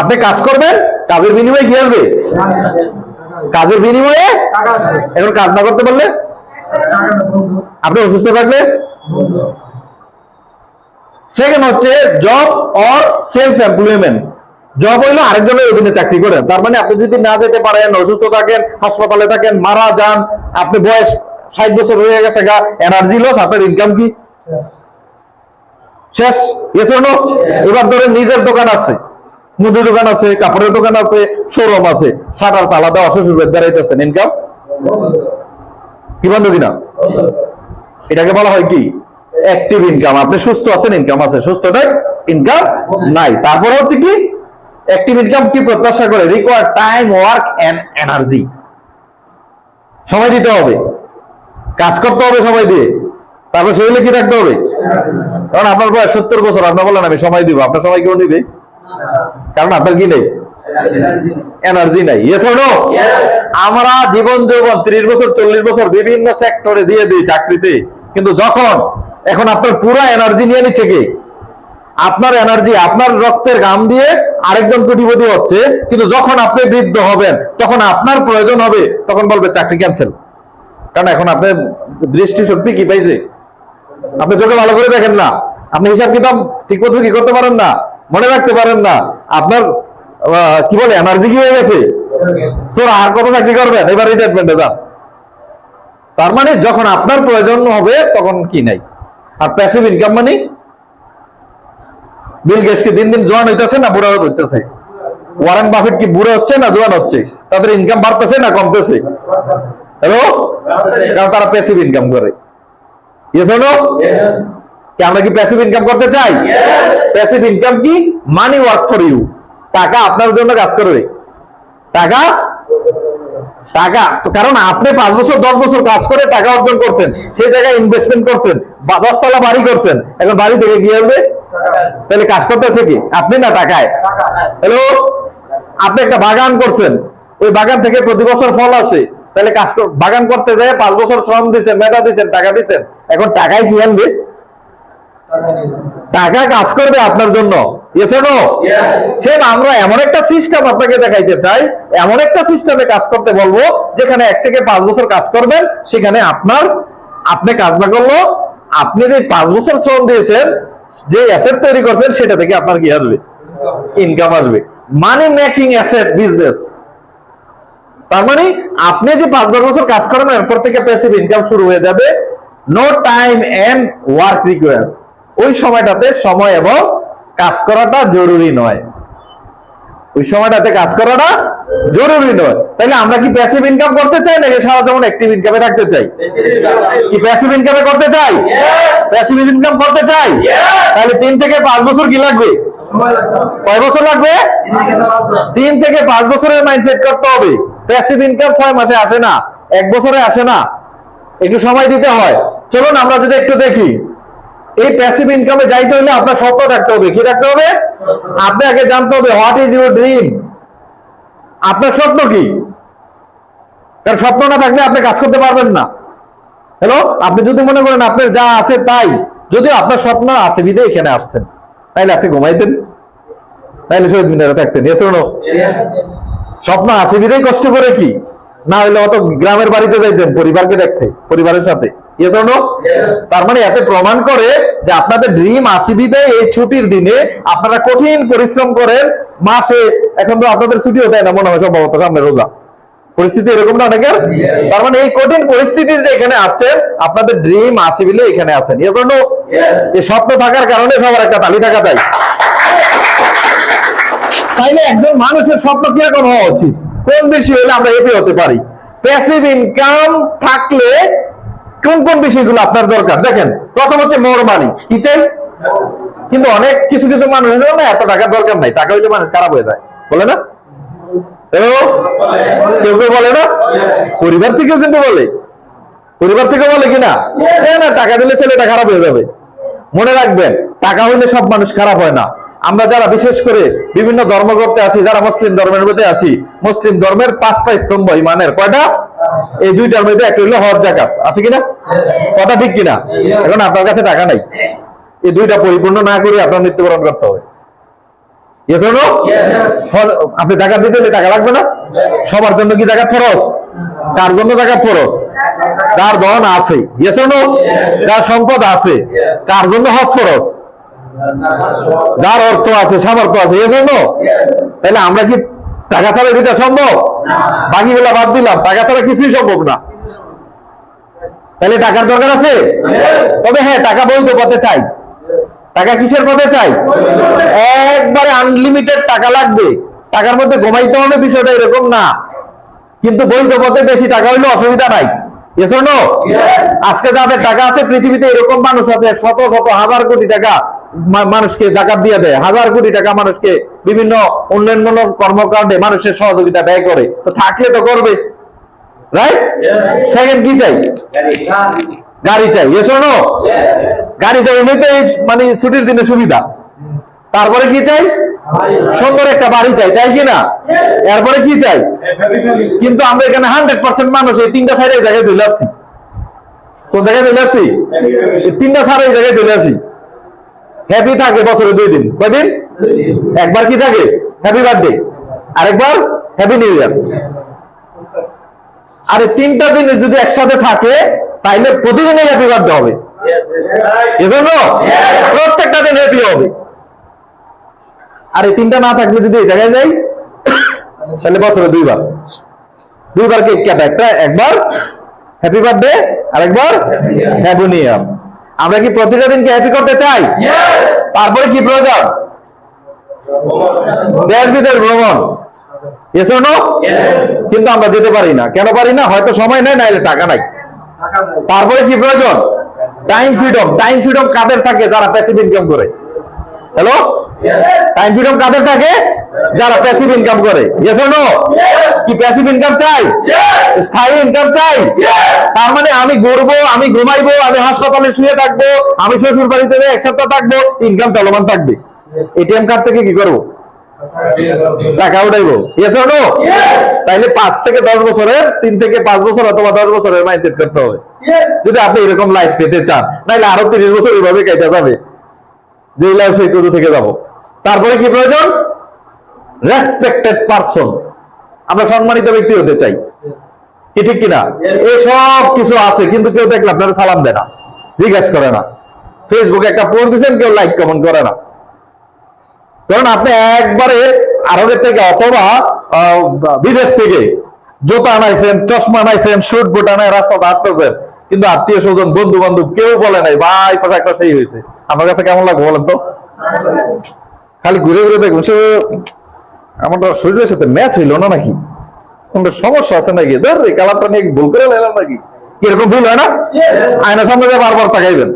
আপনি কাজ করবেন, কাজের বিনিময়ে কি আসবে? কাজের বিনিময়ে। এখন কাজ না করতে পারলে, আপনি অসুস্থ থাকলে। সেকেন্ড হচ্ছে job or self employment. Job হইলো আরেকজনের অধীনে চাকরি করেন। তার মানে আপনি যদি না যেতে পারেন, অসুস্থ থাকেন, হাসপাতালে থাকেন, মারা যান, আপনি বয়স 60 বছর হয়ে গেছে, এনার্জি লস, আপনার ইনকাম কি শেষ? এবার ধরেন নিজের দোকান আছে, মুদি দোকান আছে, কাপড়ের দোকান আছে, শোরুম আছে, শাটার তালা দেওয়া, শ্বশুর বাড়ি দাঁড়াইতেছেন, ইনকাম কি বন্ধ কিনা? এটাকে বলা হয় কি? Active income. আপনি সুস্থ আছেন, ইনকাম আছে, সুস্থ নাই, ইনকাম নাই। তারপরে হচ্ছে কি? অ্যাক্টিভ ইনকাম কি প্রত্যাশা করে? Require time, work and energy. সময় দিতে হবে, কাজ করতে হবে সময় দিয়ে, তারপর শরীরে কি রাখতে হবে? কারণ আপনার বয়স 70 বছর, আপনার বলেন আমি সময় দিব, আপনার সময় কেউ নিবে? কারণ আপনার কি নেই? এনার্জি নাই। আমরা জীবন যৌবন 30 বছর, 40 বছর বিভিন্ন সেক্টরে দিয়ে দিই, চাকরিতে, কিন্তু যখন এখন আপনার পুরো এনার্জি নিয়ে নিচ্ছে কি? আপনার এনার্জি, আপনার রক্তের ঘাম দিয়ে আরেকজন কোটিপতি হচ্ছে, কিন্তু যখন আপনি বৃদ্ধ হবেন, তখন আপনার প্রয়োজন হবে, তখন বলবে চাকরি ক্যান্সেল। কারণ এখন আপনার দৃষ্টিশক্তি কি পাইছে? আপনি চোখে ভালো করে দেখেন না, আপনি হিসাব কিতাব ঠিক মতো কি করতে পারেন না, মনে রাখতে পারেন না, আপনার কি বলে এনার্জি কি হয়ে গেছে? আর কত চাকরি করবেন? এবার রিটায়ারমেন্টে যান। তার মানে যখন আপনার প্রয়োজন হবে তখন কি নাই। আর প্যাসিভ ইনকাম মানে বিল গেটস কি দিন দিন জোয়ান হইতেছে না বুড়া হইতেছে? ওয়ারেন বাফেট কি বুড়া হচ্ছে না জোয়ান হচ্ছে? তাদের ইনকাম বাড়তেছে না কমতেছে? হ্যালো, কারণ তারা প্যাসিভ ইনকাম করে। Yes or no? কি আমরা কি প্যাসিভ ইনকাম করতে চাই? প্যাসিভ ইনকাম কি? মানি ওয়ার্ক ফর ইউ, টাকা আপনার জন্য কাজ করবে। টাকা টাকা কারণ আপনি 5 বছর 10 বছর কাজ করে টাকা অর্জন করছেন, সেই জায়গায় ইনভেস্টমেন্ট করছেন, 10 তলা বাড়ি করছেন, এখন বাড়ি থেকে কি হবে? তাহলে কাজ করতেছে কি আপনি না টাকায়? হ্যালো, আপনি একটা বাগান করছেন, ওই বাগান থেকে প্রতি বছর ফল আসে, তাহলে কাজ বাগান করতে যায় 5 বছর শ্রম দিচ্ছেন, মেধা দিচ্ছেন, টাকা দিচ্ছেন, এখন টাকায় কি আনবে? টাকা কাজ করবে আপনার জন্য। Yes or no? সেম আমরা এমন একটা সিস্টেম আপনাকে দেখাইতে চাই, এমন একটা সিস্টেমে কাজ করতে বলবো যেখানে 1 থেকে 5 বছর কাজ করবেন, সেখানে আপনি কাজ না করলো আপনি যে 5 বছর শ্রম দিয়েছেন, যে অ্যাসেট তৈরি করছেন, সেটা থেকে আপনার কি আসবে? ইনকাম আসবে। মানি মেকিং অ্যাসেট বিজনেস। তার মানে আপনি যে 5-10 বছর কাজ করবেন, এরপর থেকে প্যাসিভ ইনকাম শুরু হয়ে যাবে। No time and work required, ওই সময়টাতে সময় এবং কাজ করাটা জরুরি নয়, ওই সময়টাতে কাজ করাটা জরুরি নয়। তাহলে আমরা কি প্যাসিভ ইনকাম করতে চাই নাকি সারা জীবন অ্যাক্টিভ ইনকামে রাখতে চাই? কি প্যাসিভ ইনকামে করতে চাই? প্যাসিভ ইনকাম করতে চাই। তাহলে 3 থেকে 5 বছর কি লাগবে? কয় বছর লাগবে? 3 থেকে 5 বছরের মাইন্ডসেট করতে হবে। প্যাসিভ ইনকাম 6 মাসে আসে না, 1 বছরে আসে না, একটু সময় দিতে হয়। চলুন আমরা যদি একটু দেখি, এই প্যাসিভ ইনকামে যাইতে হলে আপনার স্বপ্ন রাখতে হবে। কি রাখতে হবে? আপনি আগে জানতে হবে হোয়াট ইজ ইউর ড্রিম, আপনার স্বপ্ন কি। কারণ স্বপ্ন না থাকলে আপনি কাজ করতে পারবেন না। হ্যালো, আপনি যদি মনে করেন আপনার যা আছে তাই, যদিও আপনার স্বপ্ন আছে বিদে এখানে আসছেন, তাইলে আজকে ঘুমাইতেন, তাইলে শহীদ মিনারে থাকতেন। Yes or no? স্বপ্ন আছে বিদেই কষ্ট করে কি, না হলে অত গ্রামের বাড়িতে যাইতেন পরিবারকে দেখতে, পরিবারের সাথে। Yes or no? তার মানে এতে প্রমাণ করে যে আপনাদের ড্রিম আসিবিতে এই ছুটির দিনে আপনারা কঠিন পরিশ্রম করেন মাসে। এখন তো আপনাদের ছুটিও দেয় না মনে হয়, সম্ভবত সামনে রোজা, পরিস্থিতি এরকম না অনেকের। তার মানে এই কঠিন পরিস্থিতি যে এখানে আসছেন, আপনাদের ড্রিম আসিবিলে এখানে আসেন। Yes or no? এই স্বপ্ন থাকার কারণে সবার একটা তালি থাকা চাই। তাইলে একজন মানুষের স্বপ্ন কিরকম হওয়া উচিত, কোন বেশি হলে আমরা হ্যাপি হতে পারি? প্যাসিভ ইনকাম থাকলে কোন কোন বিষয়গুলো আপনার দরকার? দেখেন, প্রথম হচ্ছে মোর মানি। কি চাই? কিন্তু অনেক কিছু কিছু মানুষ না এত টাকার দরকার নাই, টাকা হইলে মানুষ খারাপ হয়ে যায়, বলে না? কেউ কেউ বলে না, পরিবার থেকেও কিন্তু বলে, পরিবার থেকে বলে কিনা না টাকা দিলে ছেলেটা খারাপ হয়ে যাবে। মনে রাখবেন, টাকা হইলে সব মানুষ খারাপ হয় না। আমরা যারা বিশেষ করে বিভিন্ন ধর্ম করতে আছি, যারা মুসলিম ধর্মের মধ্যে আছি, মুসলিম ধর্মের 5টা স্তম্ভ ইমানের। কয়টা? এই 2টার মধ্যে একটা হইলো হজ জাকাত, আছে কিনা? কথা ঠিক কিনা? এখন আপনার কাছে টাকা নাই, এই 2টা পরিপূর্ণ না করে আপনার মৃত্যুবরণ করতে হবে। Yes or no? আপনি জাকাত দিতে হলে টাকা লাগবে না? সবার জন্য কি জাকাত ফরজ? কার জন্য জাকাত ফরজ? যার ধন আছে। Yes or no? যার সম্পদ আছে। কার জন্য হজ ফরজ? যার অর্থ আছে, সামর্থ্য আছে। Yes or no? তাহলে আমরা কি টাকা ছাড়া দিতে সম্ভব? বাকিগুলা বাদ দিলাম, টাকা ছাড়া কিছুই সম্ভব না। তাহলে টাকার দরকার আছে। তবে হ্যাঁ, টাকা বৈধ পথে চাই। টাকা কিসের পথে চাই? একবারে আনলিমিটেড টাকা লাগবে, টাকার মধ্যে ঘুমাইতে হবে, বিষয়টা এরকম না। কিন্তু বৈধ পথে বেশি টাকা হইলে অসুবিধা নাই। Yes or no? আজকে যাদের টাকা আছে, পৃথিবীতে এরকম মানুষ আছে শত শত হাজার কোটি টাকা মানুষকে জাকাত দিয়ে দেয়, হাজার কোটি টাকা মানুষকে বিভিন্ন উন্নয়নমূলক কর্মকাণ্ডে মানুষের সহযোগিতা ব্যয় করে। তো থাকলে তো করবে, রাইট? সেকেন্ড কি চাই? গাড়ি চাই। Yes or no? গাড়িটা এমনিতেই মানে ছুটির দিনে সুবিধা। তারপরে কি চাই? সুন্দর একটা বাড়ি চাই, চাই কিনা? এরপরে কি চাই? কিন্তু আমরা এখানে 100% মানুষ এই 3টা সাইডের জায়গায় চলে আসছি। কোন জায়গায় চলে আসছি? 3টা সাইডের জায়গায় চলে আসি। হ্যাপি থাকে বছরে 2 দিন। কয়দিন? একবার কি থাকে? হ্যাপি বার্থডে, আরেকবার হ্যাপি নিউ ইয়ার। আর এই 3টা দিন যদি একসাথে থাকে, তাইলে প্রতিদিনই হ্যাপি বার্থডে হবে। এজন্য প্রত্যেকটা দিন হ্যাপি হবে। আর এই 3টা না থাকলে যদি এই জায়গায় যাই, তাহলে বছরে 2 বার কেক কাটা, একবার হ্যাপি বার্থডে, আরেকবার হ্যাপি নিউ ইয়ার। আমরা কি প্রতিটা দিনকে হ্যাপি করতে চাই? তারপরে কি প্রয়োজন? দেশ বিদেশ ভ্রমণ। Yes or no? কিন্তু আমরা যেতে পারি না। কেন পারি না? হয়তো সময় নেই, নাইলে টাকা নাই। তারপরে কি প্রয়োজন? Time freedom. টাইম ফ্রিডম কাদের থাকে? যারা প্যাসিভ ইনকাম করে। হ্যালো, টাইম ফ্রিডম কাদের থাকে? যারা প্যাসিভ ইনকাম করে। Yes or no? কি প্যাসিভ ইনকাম চাই? স্থায়ী ইনকাম চাই? তার মানে আমি ঘুরবো, আমি ঘুমাইবো, আমি হাসপাতালে শুয়ে থাকবো, আমি শ্বশুর বাড়িতে এক সপ্তাহ থাকবো, ইনকাম চলমান থাকবে। এটিএম কার্ড থেকে কি করবো? টাকা উঠাইবো। Yes or no? তাইলে 5 থেকে 10 বছরের, 3 থেকে 5 বছর অথবা 10 বছরের মাইন্ডসেট করতে হবে যদি আপনি এরকম লাইফ পেতে চান। নাইলে আরো 30 বছর এইভাবে কেটে যাবে, যে লাইফ সেই কোথা থেকে যাবো। তারপরে কি প্রয়োজন? Respected person. আমরা সম্মানিত ব্যক্তি হতে চাই, কি ঠিক কিনা? এই সব কিছু আছে, কিন্তু কেউ দেখলে আপনারা সালাম দেয় না, জিজ্ঞাসা করে না। ফেসবুকে একটা পোস্ট দিচ্ছেন, কেউ লাইক কমেন্ট করে না, কারণ আপনি একবারে আরবের থেকে অথবা বিদেশ থেকে জুতা আনাইছেন, চশমা আনাইছেন, শুট বুট আনায় রাস্তাতে হাঁটতেছেন, কিন্তু আত্মীয় স্বজন, বন্ধু বান্ধব কেউ বলে নাই ভাই পোশাকটা সেই হয়েছে। আমার কাছে কেমন লাগবে বলেন তো? খালি ঘুরে ঘুরে দেখুন সে আমার শরীরের সাথে ম্যাচ হইলো না নাকি, কোনটা সমস্যা আছে নাকি, ধর এই কালারটা নিয়ে ভুল করে নিলাম নাকি, কিরকম ফিল হয় না? আয়নার সামনে বারবার তাকাইবেন,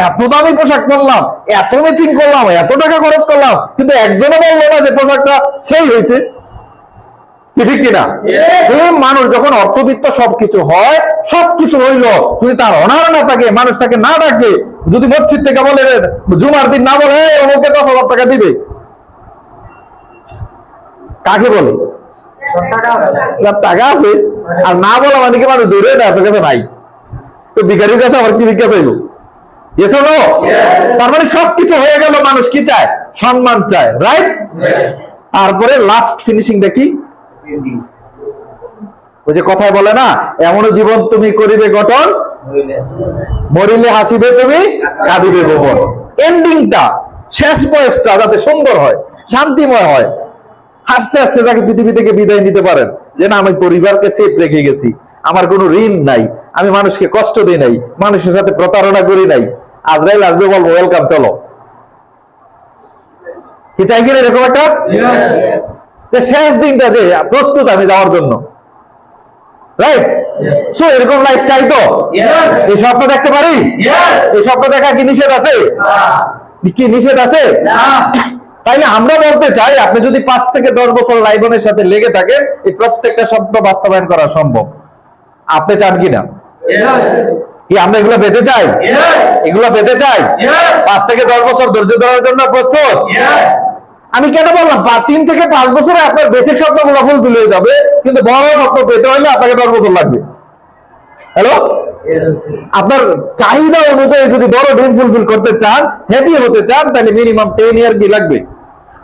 এত দামি পোশাক পরলাম, এত ম্যাচিং করলাম, এত টাকা খরচ করলাম, কিন্তু একজনও বললো না যে পোশাকটা সেই হয়েছে, কি ঠিক কিনা? সেই মানুষ যখন অর্থবিত্ত সবকিছু হয়, সবকিছু হইলো, যদি তার অনার না থাকে, মানুষ তাকে না ডাকে, যদি মসজিদ থেকে বলে জুমার দিন না বলে অমুকে 10,000 টাকা দিবে, কাকে বলে? টাকা আছে। আর না বলা মানে কি মানুষ দৌড়ে না, কাছে নাই, তো ভিখারির কাছে আবার কি ভিক্ষা চাইবো? Yes or no? তার মানে সবকিছু হয়ে গেল, মানুষ কি চায়? সম্মান চায়, রাইট? তারপরে লাস্ট ফিনিশিং দেখি, ওই যে কথায় বলে না, এমন জীবন তুমি করিবে গঠন, মরিলে হাসিবে তুমি, কাঁদিবে ভুবন। এন্ডিংটা, শেষ বয়সটা যাতে সুন্দর হয়, শান্তিময় হয়, হাসতে হাসতে যাকে পৃথিবী থেকে বিদায় নিতে পারেন, যে না আমি পরিবারকে সেফ রেখে গেছি, আমার কোনো ঋণ নাই, আমি মানুষকে কষ্ট দিই নাই, মানুষের সাথে প্রতারণা করি নাই, আজরাইল আসবে বলবো ওয়েলকাম, চলো। কি চাই কিনা এরকম একটা শেষ দিনটা যে প্রস্তুত আমি যাওয়ার জন্য, রাইট? সো এরকম লাইফ চাই তো? এই স্বপ্ন দেখতে পারি? এই স্বপ্ন দেখা কি নিষেধ আছে? কি নিষেধ আছে? তাইলে আমরা বলতে চাই, আপনি যদি 5 থেকে 10 বছর লাইবনের সাথে লেগে থাকেন, এই প্রত্যেকটা স্বপ্ন বাস্তবায়ন করা সম্ভব। আপনি চান কিনা? কি আমরা এগুলো পেতে চাই? এগুলো পেতে চাই? 5 থেকে 10 বছর ধৈর্য ধরার জন্য প্রস্তুত? আমি কেন বললাম 3 থেকে 5 বছরে আপনার বেসিক স্বপ্নগুলো ফুলফিল হয়ে যাবে, কিন্তু বড় স্বপ্ন পেতে হলে আপনাকে 10 বছর লাগবে। হ্যালো, আপনার চাহিদা অনুযায়ী যদি বড় ড্রিম ফুলফিল করতে চান, হ্যাপি হতে চান, তাহলে মিনিমাম 10 ইয়ার কি লাগবে?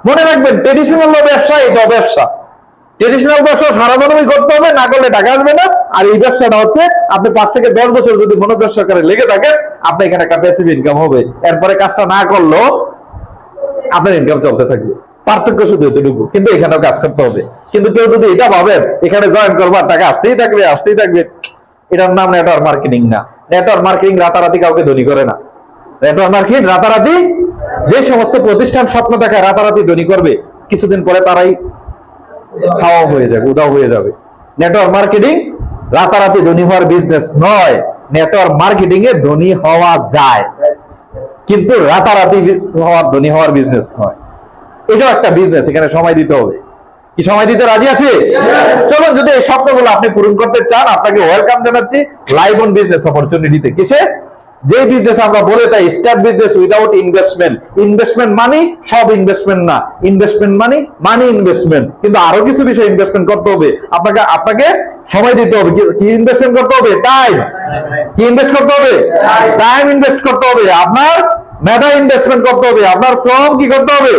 মনে রাখবেন, ট্রেডিশনাল ব্যবসা এটা ব্যবসা, ট্রেডিশনাল ব্যবসা সারা জীবনই করতে হবে, না করলে টাকা আসবে না। আর এই ব্যবসাটা হচ্ছে আপনি 5 থেকে 10 বছর যদি মনোযোগ সহকারে লেগে থাকেন, আপনি এখানে একটা প্যাসিভ ইনকাম হবে, এরপরে কাজটা না করলেও আপনার ইনকাম চলতে থাকবে। পার্থক্য শুধু এতটুকু, কিন্তু এখানেও কাজ করতে হবে। কিন্তু কেউ যদি এটা ভাবেন এখানে জয়েন করবার টাকা আসতেই থাকবে আসতেই থাকবে, এটার নাম নেটওয়ার্ক মার্কেটিং না। নেটওয়ার্ক মার্কেটিং রাতারাতি কাউকে ধনী করে না। নেটওয়ার্ক মার্কেটিং রাতারাতি, যে সমস্ত প্রতিষ্ঠান স্বপ্ন দেখায় রাতারাতি ধনী করবে, কিছুদিন পরে তারাই খাওয়া হয়ে যাবে, উদাও হয়ে যাবে। নেটওয়ার্ক মার্কেটিং রাতারাতি ধনী হওয়ার বিজনেস নয়। নেটওয়ার্ক মার্কেটিং এ ধনী হওয়া যায়, কিন্তু রাতারাতি ধনী হওয়ার বিজনেস নয়। এটাও একটা বিজনেস, এখানে সময় দিতে হবে। কি সময় দিতে রাজি আছে? চলুন, যদি এই স্বপ্নগুলো আপনি পূরণ করতে চান, আপনাকে ওয়েলকাম জানাচ্ছি লাইভ অন বিজনেস অপরচুনিটিতে। কিসে? যে বিজনেস আমরা বলে তাই start business without investment. Investment money সব ইনভেস্টমেন্ট না, ইনভেস্টমেন্ট মানি মানি ইনভেস্টমেন্ট, কিন্তু আরো কিছু বিষয় ইনভেস্টমেন্ট করতে হবে। আপনাকে সময় দিতে হবে। কি ইনভেস্টমেন্ট করতে হবে? টাইম। কি ইনভেস্ট করতে হবে? টাইম ইনভেস্ট করতে হবে। আপনার মেধা ইনভেস্টমেন্ট করতে হবে। আপনার শ্রম কি করতে হবে?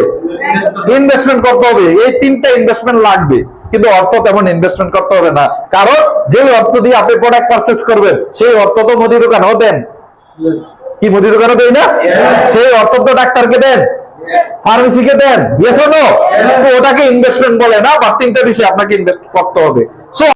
ইনভেস্টমেন্ট করতে হবে। এই 3টা ইনভেস্টমেন্ট লাগবে, কিন্তু অর্থ তেমন ইনভেস্টমেন্ট করতে হবে না, কারণ যে অর্থ দিয়ে আপনি প্রোডাক্ট পারচেজ করবেন সেই অর্থ তো মুদি দোকানও দেন। কি মুদি দোকানও দেয় না? সেই অর্থ তো ডাক্তারকে দেন, ফার্মেসিকে দেন। Yes or no? তো ওটাকে ইনভেস্টমেন্ট বলে না, বা 3টা বিষয় আপনাকে ইনভেস্ট করতে হবে। সো